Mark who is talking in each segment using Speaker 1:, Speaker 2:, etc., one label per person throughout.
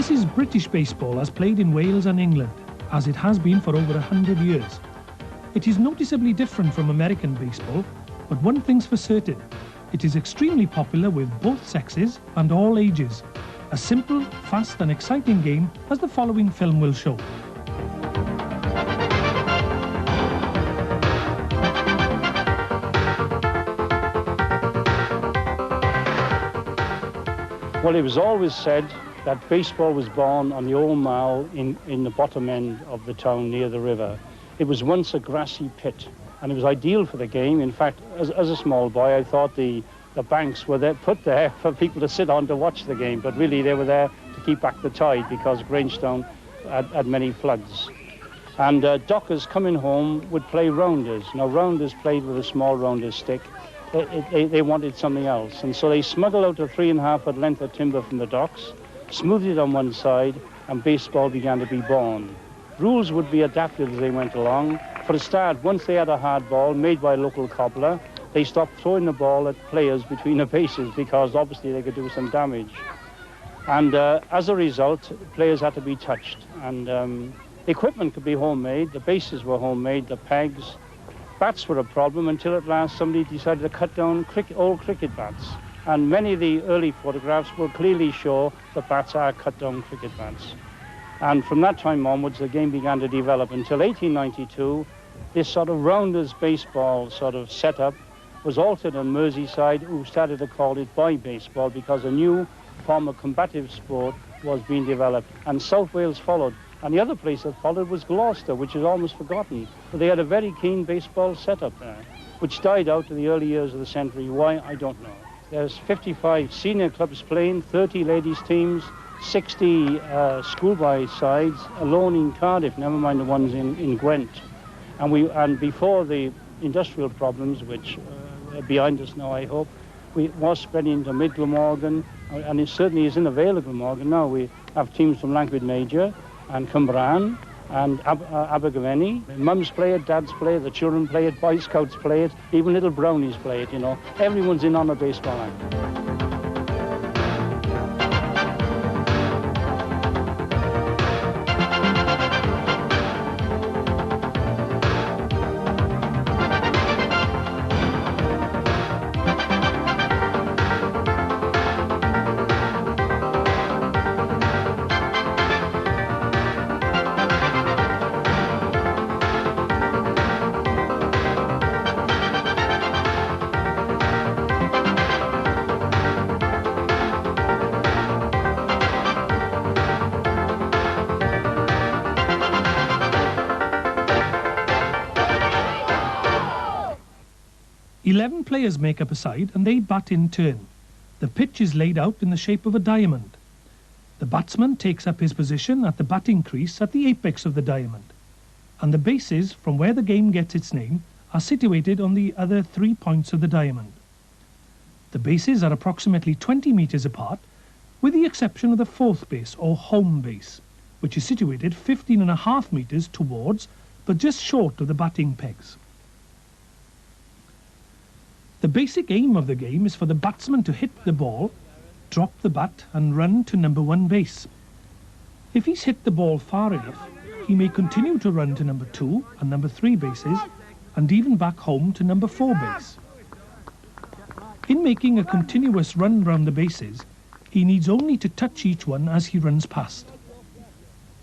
Speaker 1: This is British baseball as played in Wales and England, as it has been for over 100 years. It is noticeably different from American baseball, but one thing's for certain, it is extremely popular with both sexes and all ages. A simple, fast and exciting game, as the following film will show.
Speaker 2: Well, it was always said that baseball was born on the old mile in the bottom end of the town near the river. It was once a grassy pit, and it was ideal for the game. In fact, as a small boy, I thought the banks were put there for people to sit on to watch the game, but really they were there to keep back the tide because Grangetown had many floods. And dockers coming home would play rounders. Now, rounders played with a small rounder stick. They wanted something else, and so they smuggled out a 3.5-foot length of timber from the docks, smoothed it on one side, and baseball began to be born. Rules would be adapted as they went along. For a start, once they had a hard ball made by a local cobbler, they stopped throwing the ball at players between the bases because obviously they could do some damage. And as a result, players had to be touched. And the equipment could be homemade, the bases were homemade, the pegs. Bats were a problem until at last somebody decided to cut down old cricket bats. And many of the early photographs will clearly show that bats are cut down cricket bats. And from that time onwards, the game began to develop until 1892. This sort of rounders baseball sort of setup was altered on Merseyside, who started to call it boy baseball because a new form of combative sport was being developed. And South Wales followed. And the other place that followed was Gloucester, which is almost forgotten. But they had a very keen baseball setup there, which died out in the early years of the century. Why, I don't know. There's 55 senior clubs playing, 30 ladies teams, 60 schoolboy sides, alone in Cardiff, never mind the ones in Gwent. And before the industrial problems, which are behind us now, I hope, we was spreading into Mid Glamorgan, and it certainly is in the Vale of Glamorgan now. We have teams from Lancashire Major and Cumbraen and Abergavenny. Mums play it, dads play it, the children play it, Boy Scouts play it, even little brownies play it, you know. Everyone's in on a baseball act.
Speaker 1: 11 players make up a side and they bat in turn. The pitch is laid out in the shape of a diamond. The batsman takes up his position at the batting crease at the apex of the diamond, and the bases from where the game gets its name are situated on the other 3 points of the diamond. The bases are approximately 20 metres apart, with the exception of the fourth base or home base, which is situated 15.5 metres towards but just short of the batting pegs. The basic aim of the game is for the batsman to hit the ball, drop the bat and run to number 1 base. If he's hit the ball far enough, he may continue to run to number 2 and number 3 bases and even back home to number 4 base. In making a continuous run round the bases, he needs only to touch each one as he runs past.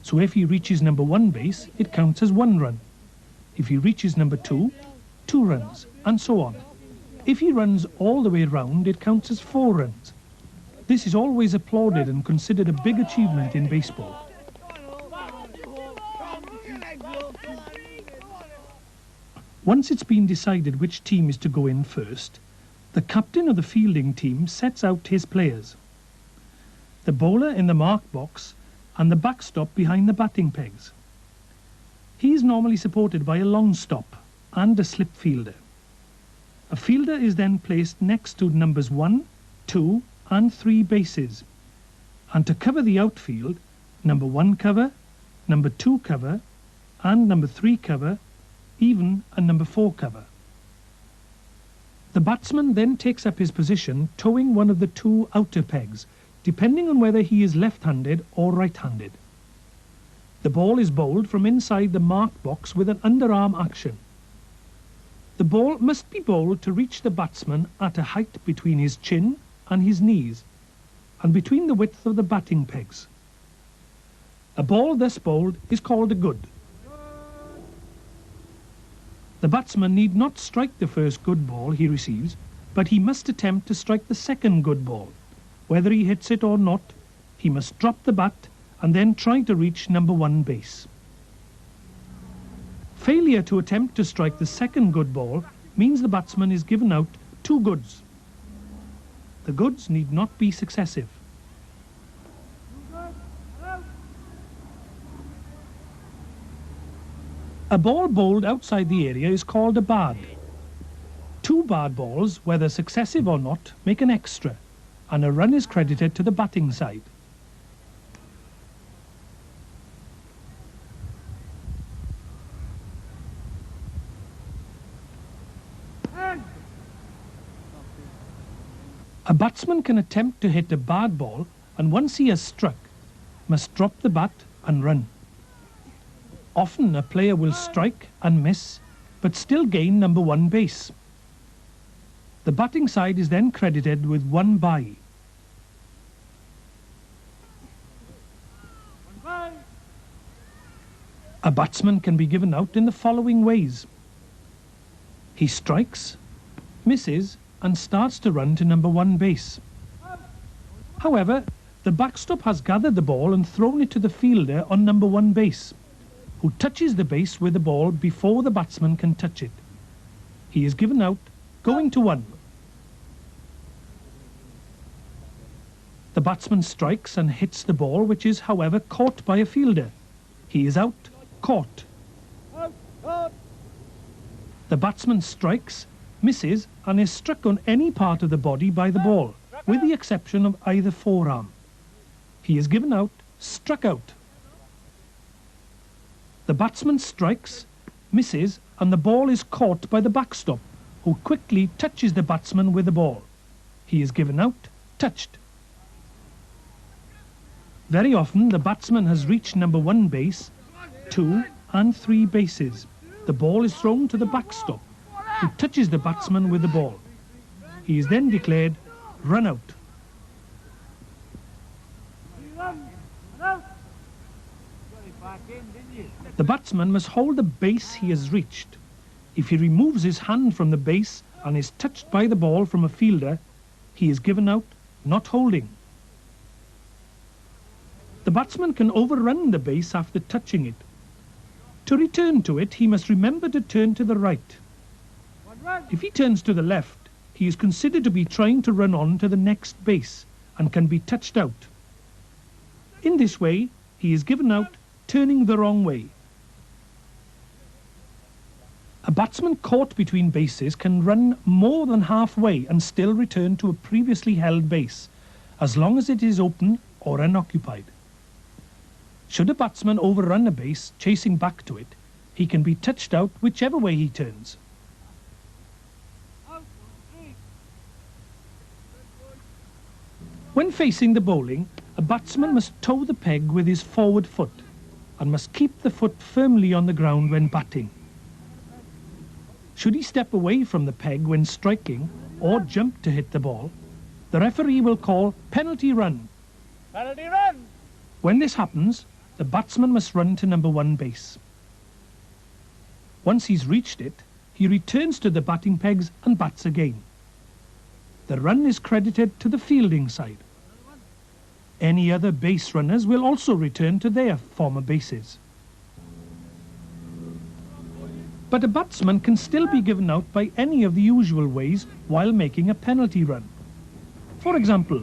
Speaker 1: So if he reaches number 1 base, it counts as 1 run. If he reaches number 2, 2 runs, and so on. If he runs all the way round, it counts as 4 runs. This is always applauded and considered a big achievement in baseball. Once it's been decided which team is to go in first, the captain of the fielding team sets out his players. The bowler in the mark box and the backstop behind the batting pegs. He is normally supported by a long stop and a slip fielder. A fielder is then placed next to numbers 1, 2 and 3 bases, and to cover the outfield, number 1 cover, number 2 cover and number 3 cover, even a number 4 cover. The batsman then takes up his position towing one of the 2 outer pegs, depending on whether he is left-handed or right-handed. The ball is bowled from inside the mark box with an underarm action. The ball must be bowled to reach the batsman at a height between his chin and his knees, and between the width of the batting pegs. A ball thus bowled is called a good. The batsman need not strike the first good ball he receives, but he must attempt to strike the second good ball. Whether he hits it or not, he must drop the bat and then try to reach number 1 base. Failure to attempt to strike the second good ball means the batsman is given out 2 goods. The goods need not be successive. A ball bowled outside the area is called a bad. 2 bad balls, whether successive or not, make an extra, and a run is credited to the batting side. A batsman can attempt to hit a bad ball, and once he has struck, must drop the bat and run. Often a player will strike and miss, but still gain number 1 base. The batting side is then credited with 1 bye. A batsman can be given out in the following ways. He strikes, misses, and starts to run to number 1 base. However, the backstop has gathered the ball and thrown it to the fielder on number 1 base, who touches the base with the ball before the batsman can touch it. He is given out going to 1. The batsman strikes and hits the ball, which is, however, caught by a fielder. He is out, caught. The batsman strikes, misses, and is struck on any part of the body by the ball, with the exception of either forearm. He is given out, struck out. The batsman strikes, misses, and the ball is caught by the backstop, who quickly touches the batsman with the ball. He is given out, touched. Very often the batsman has reached number 1 base, 2 and 3 bases. The ball is thrown to the backstop, who touches the batsman with the ball. He is then declared run out. The batsman must hold the base he has reached. If he removes his hand from the base and is touched by the ball from a fielder, he is given out not holding. The batsman can overrun the base after touching it. To return to it, he must remember to turn to the right. If he turns to the left, he is considered to be trying to run on to the next base and can be touched out. In this way, he is given out turning the wrong way. A batsman caught between bases can run more than halfway and still return to a previously held base, as long as it is open or unoccupied. Should a batsman overrun a base chasing back to it, he can be touched out whichever way he turns. When facing the bowling, a batsman must toe the peg with his forward foot and must keep the foot firmly on the ground when batting. Should he step away from the peg when striking or jump to hit the ball, the referee will call penalty run.
Speaker 3: Penalty run!
Speaker 1: When this happens, the batsman must run to number 1 base. Once he's reached it, he returns to the batting pegs and bats again. The run is credited to the fielding side. Any other base runners will also return to their former bases. But a batsman can still be given out by any of the usual ways while making a penalty run. For example,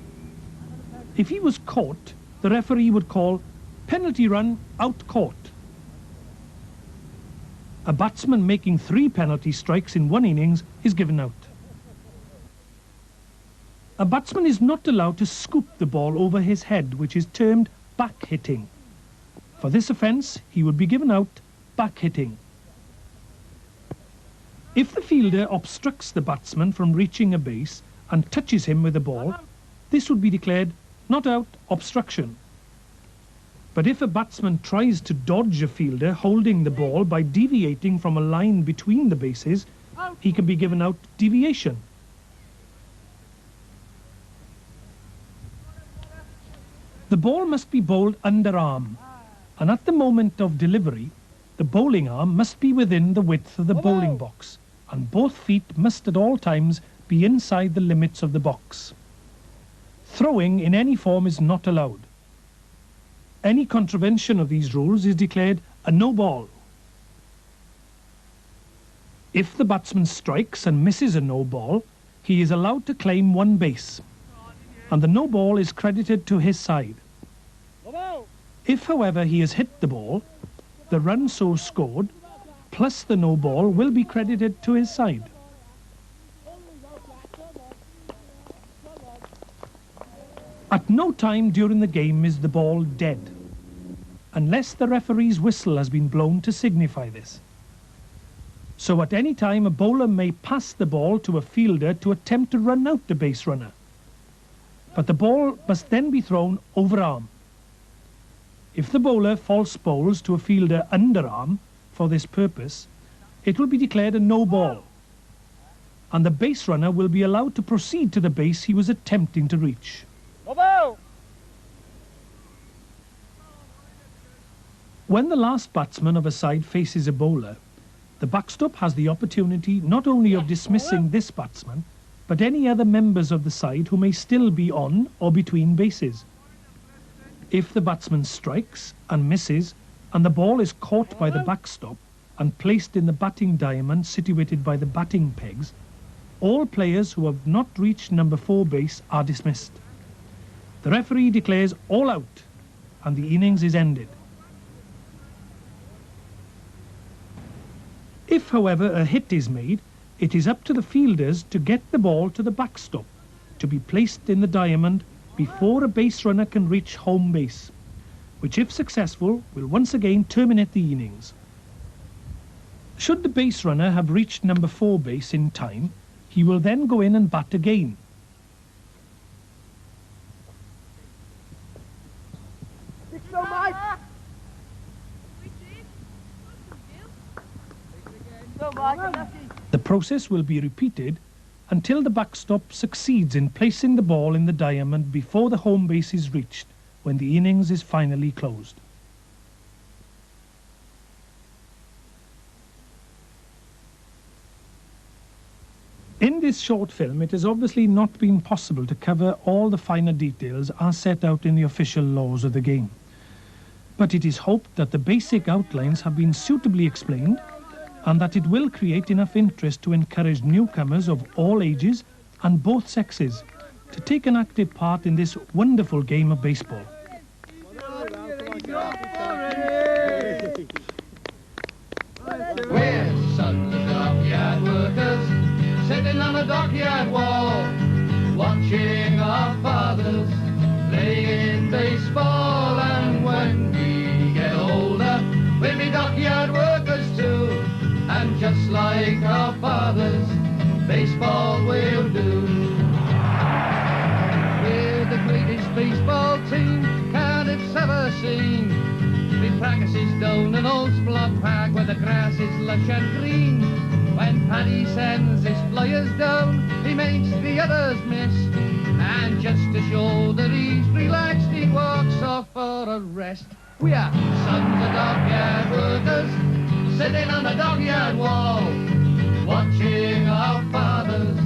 Speaker 1: if he was caught, the referee would call penalty run out caught. A batsman making 3 penalty strikes in one innings is given out. A batsman is not allowed to scoop the ball over his head, which is termed back hitting. For this offence, he would be given out back hitting. If the fielder obstructs the batsman from reaching a base and touches him with the ball, this would be declared Not out, obstruction. But if a batsman tries to dodge a fielder holding the ball by deviating from a line between the bases, he can be given out deviation. The ball must be bowled underarm, and at the moment of delivery, the bowling arm must be within the width of the bowling box, and both feet must at all times be inside the limits of the box. Throwing in any form is not allowed. Any contravention of these rules is declared a no ball. If the batsman strikes and misses a no ball, he is allowed to claim one base, and the no ball is credited to his side. If, however, he has hit the ball, the run so scored, plus the no ball, will be credited to his side. At no time during the game is the ball dead, unless the referee's whistle has been blown to signify this. So at any time a bowler may pass the ball to a fielder to attempt to run out the base runner, but the ball must then be thrown overarm. If the bowler false bowls to a fielder underarm for this purpose, it will be declared a no ball, and the base runner will be allowed to proceed to the base he was attempting to reach. When the last batsman of a side faces a bowler, the backstop has the opportunity not only of dismissing this batsman, but any other members of the side who may still be on or between bases. If the batsman strikes and misses, and the ball is caught by the backstop and placed in the batting diamond situated by the batting pegs, all players who have not reached number 4 base are dismissed. The referee declares all out, and the innings is ended. If, however, a hit is made, it is up to the fielders to get the ball to the backstop, to be placed in the diamond before a base runner can reach home base, which, if successful, will once again terminate the innings. Should the base runner have reached number 4 base in time, he will then go in and bat again. The process will be repeated until the backstop succeeds in placing the ball in the diamond before the home base is reached, when the innings is finally closed. In this short film, it has obviously not been possible to cover all the finer details as set out in the official laws of the game. But it is hoped that the basic outlines have been suitably explained, and that it will create enough interest to encourage newcomers of all ages and both sexes to take an active part in this wonderful game of baseball.
Speaker 3: We're sons of dockyard workers, sitting on a dockyard wall, watching our fathers playing baseball, and when we get older, we'll be dockyard workers too. And just like our fathers, baseball will do. We're the greatest baseball team Cardiff's ever seen. We practices down an old Splot Park where the grass is lush and green. When Paddy sends his flyers down, he makes the others miss. And just to show that he's relaxed, he walks off for a rest. We are sons of dockyard workers, sitting on the dockyard wall, watching our fathers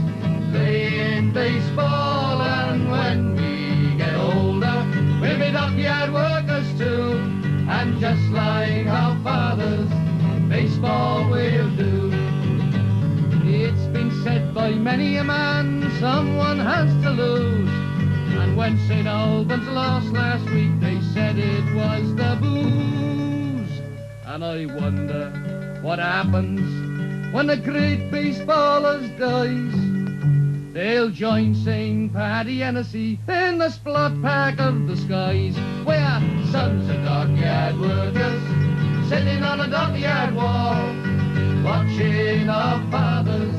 Speaker 3: playing baseball. And when we get older, we'll be dockyard workers too. And just like our fathers, baseball will do. It's been said by many a man, someone has to lose. And when St. Albans lost last week, they said it was the booze. And I wonder what happens when the great baseballers dies. They'll join St. Paddy Hennessy in the Splot Park of the skies. We're sons of dockyard workers, sitting on a dockyard wall, watching our fathers